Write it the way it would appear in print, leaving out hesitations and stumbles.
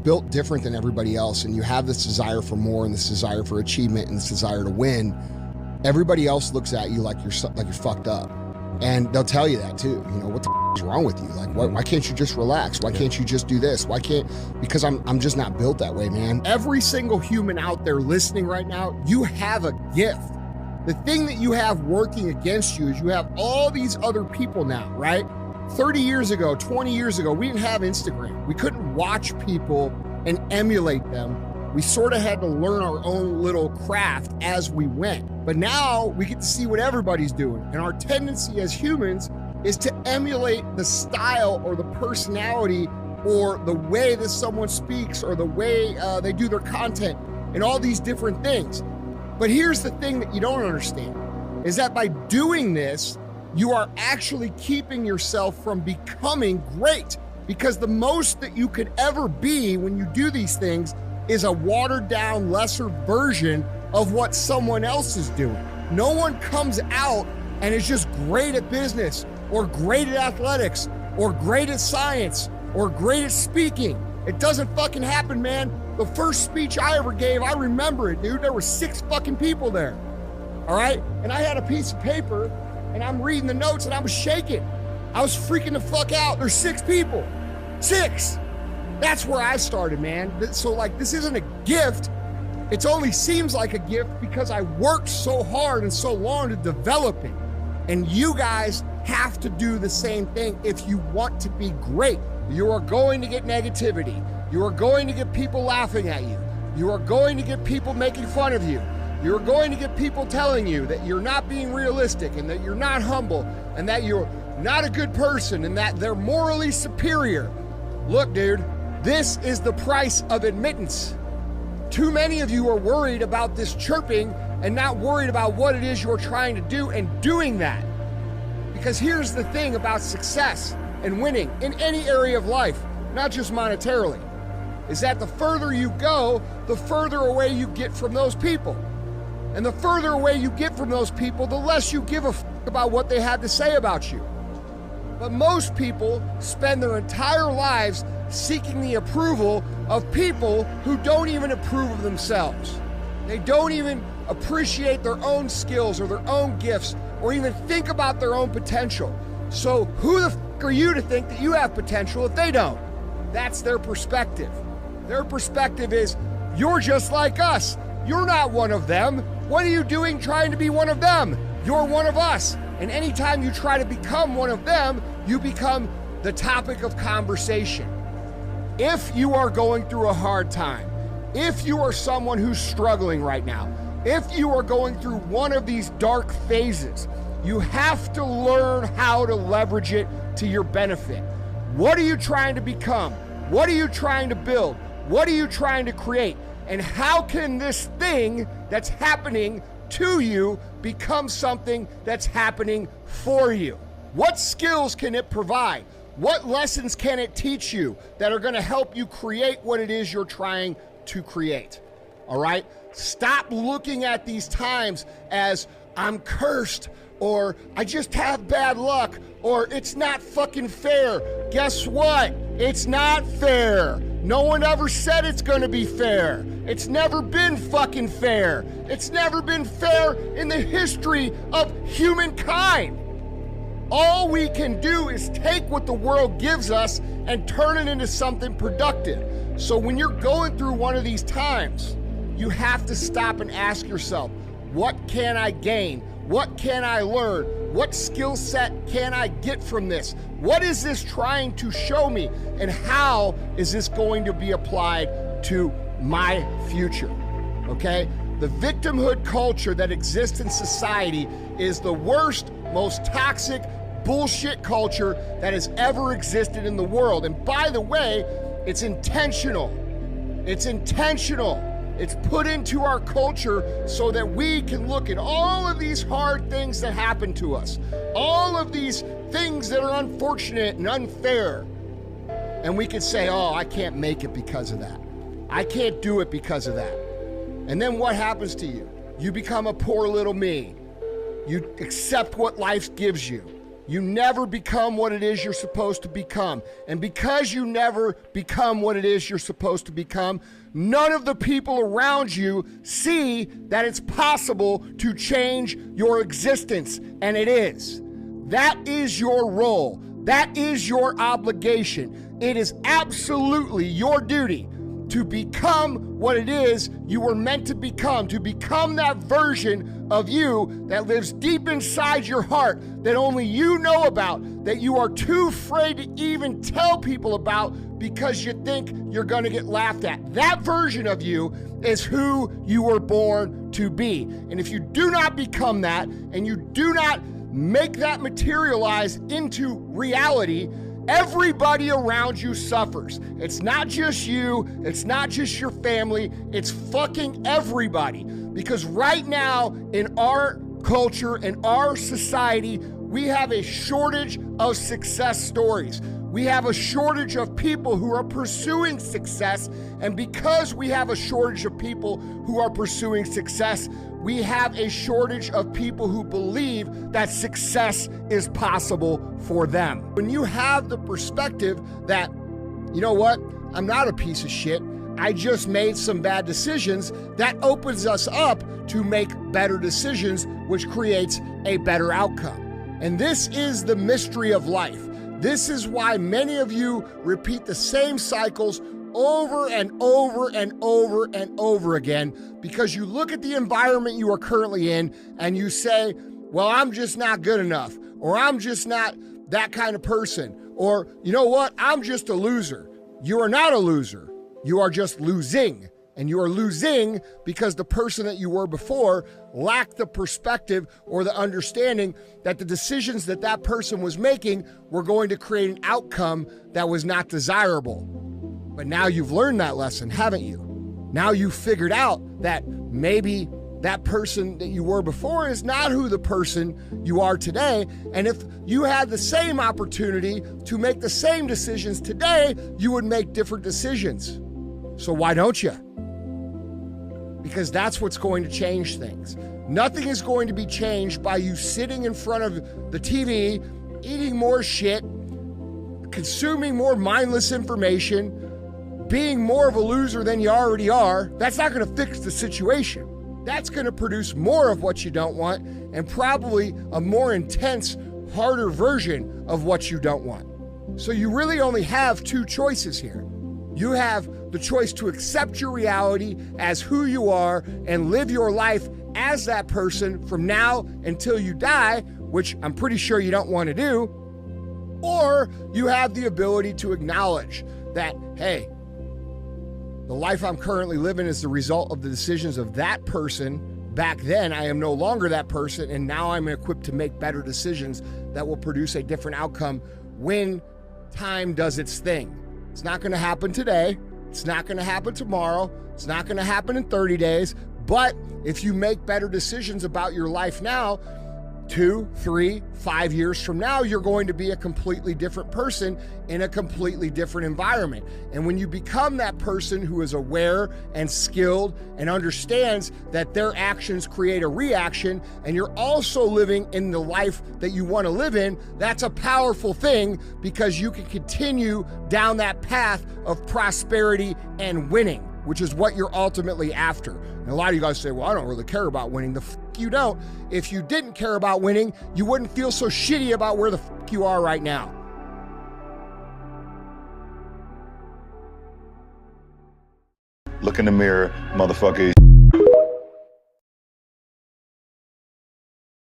built different than everybody else and you have this desire for more and this desire for achievement and this desire to win, everybody else looks at you like you're fucked up. And they'll tell you that too. You know, what the is wrong with you? Like, why can't you just relax? Why can't you just do this? Because I'm just not built that way, man. Every single human out there listening right now, you have a gift. The thing that you have working against you is you have all these other people now, right? 30 years ago, 20 years ago, we didn't have Instagram. We couldn't watch people and emulate them. We sort of had to learn our own little craft as we went. But now we get to see what everybody's doing. And our tendency as humans is to emulate the style or the personality or the way that someone speaks or the way they do their content and all these different things. But here's the thing that you don't understand, is that by doing this, you are actually keeping yourself from becoming great, because the most that you could ever be when you do these things is a watered down, lesser version of what someone else is doing. No one comes out and is just great at business or great at athletics or great at science or great at speaking. It doesn't fucking happen, man. The first speech I ever gave, I remember it, dude. There were 6 fucking people there, all right? And I had a piece of paper and I'm reading the notes and I was shaking. I was freaking the fuck out. There's 6 people, 6. That's where I started, man. So like, this isn't a gift. It only seems like a gift because I worked so hard and so long to develop it. And you guys have to do the same thing if you want to be great. You are going to get negativity. You are going to get people laughing at you. You are going to get people making fun of you. You're going to get people telling you that you're not being realistic and that you're not humble and that you're not a good person and that they're morally superior. Look, dude, this is the price of admittance. Too many of you are worried about this chirping and not worried about what it is you're trying to do and doing that. Because here's the thing about success and winning in any area of life, not just monetarily, is that the further you go, the further away you get from those people. And the further away you get from those people, the less you give a fuck about what they had to say about you. But most people spend their entire lives seeking the approval of people who don't even approve of themselves. They don't even appreciate their own skills or their own gifts or even think about their own potential. So who the fuck are you to think that you have potential if they don't? That's their perspective. Their perspective is, you're just like us. You're not one of them. What are you doing trying to be one of them? You're one of us. And anytime you try to become one of them, you become the topic of conversation. If you are going through a hard time, if you are someone who's struggling right now, if you are going through one of these dark phases, you have to learn how to leverage it to your benefit. What are you trying to become? What are you trying to build? What are you trying to create? And how can this thing that's happening to you become something that's happening for you? What skills can it provide? What lessons can it teach you that are going to help you create what it is you're trying to create? All right? Stop looking at these times as I'm cursed, or I just have bad luck, or it's not fucking fair. Guess what? It's not fair. No one ever said it's going to be fair. It's never been fucking fair. It's never been fair in the history of humankind. All we can do is take what the world gives us and turn it into something productive. So when you're going through one of these times, you have to stop and ask yourself, what can I gain? What can I learn? What skill set can I get from this? What is this trying to show me? And how is this going to be applied to my future? Okay? The victimhood culture that exists in society is the worst, most toxic bullshit culture that has ever existed in the world. And by the way, it's intentional. It's intentional. It's put into our culture so that we can look at all of these hard things that happen to us, all of these things that are unfortunate and unfair, and we can say, oh, I can't make it because of that. I can't do it because of that. And then what happens to you? You become a poor little me. You accept what life gives you. you never become what it is you're supposed to become. And because you never become what it is you're supposed to become, none of the people around you see that it's possible to change your existence. And it is. That is your role. That is your obligation. It is absolutely your duty to become what it is you were meant to become that version of you that lives deep inside your heart, that only you know about, that you are too afraid to even tell people about because you think you're gonna get laughed at. That version of you is who you were born to be. And if you do not become that, and you do not make that materialize into reality, everybody around you suffers. It's not just you, it's not just your family, it's fucking everybody. Because right now in our culture, in our society, we have a shortage of success stories. We have a shortage of people who are pursuing success, and because we have a shortage of people who are pursuing success, we have a shortage of people who believe that success is possible for them. When you have the perspective that, you know what, I'm not a piece of shit, I just made some bad decisions, that opens us up to make better decisions, which creates a better outcome. And this is the mystery of life. This is why many of you repeat the same cycles over and over and over and over again, because you look at the environment you are currently in and you say, well, I'm just not good enough, or I'm just not that kind of person, or you know what, I'm just a loser. You are not a loser. You are just losing. And you are losing because the person that you were before lacked the perspective or the understanding that the decisions that that person was making were going to create an outcome that was not desirable. But now you've learned that lesson, haven't you? Now you've figured out that maybe that person that you were before is not who the person you are today. And if you had the same opportunity to make the same decisions today, you would make different decisions. So why don't you? Because that's what's going to change things. Nothing is going to be changed by you sitting in front of the TV, eating more shit, consuming more mindless information, being more of a loser than you already are. That's not going to fix the situation. That's going to produce more of what you don't want, and probably a more intense, harder version of what you don't want. So you really only have two choices here. You have the choice to accept your reality as who you are and live your life as that person from now until you die, which I'm pretty sure you don't want to do. Or you have the ability to acknowledge that, hey, the life I'm currently living is the result of the decisions of that person. Back then, I am no longer that person, and now I'm equipped to make better decisions that will produce a different outcome when time does its thing. It's not going to happen today. It's not going to happen tomorrow. It's not going to happen in 30 days. But if you make better decisions about your life now, 2, 3, 5 years from now, you're going to be a completely different person in a completely different environment. And when you become that person who is aware and skilled and understands that their actions create a reaction, and you're also living in the life that you want to live in, that's a powerful thing, because you can continue down that path of prosperity and winning, which is what you're ultimately after. And a lot of you guys say, well, I don't really care about winning. The fuck you don't. If you didn't care about winning, you wouldn't feel so shitty about where the fuck you are right now. Look in the mirror, motherfucker.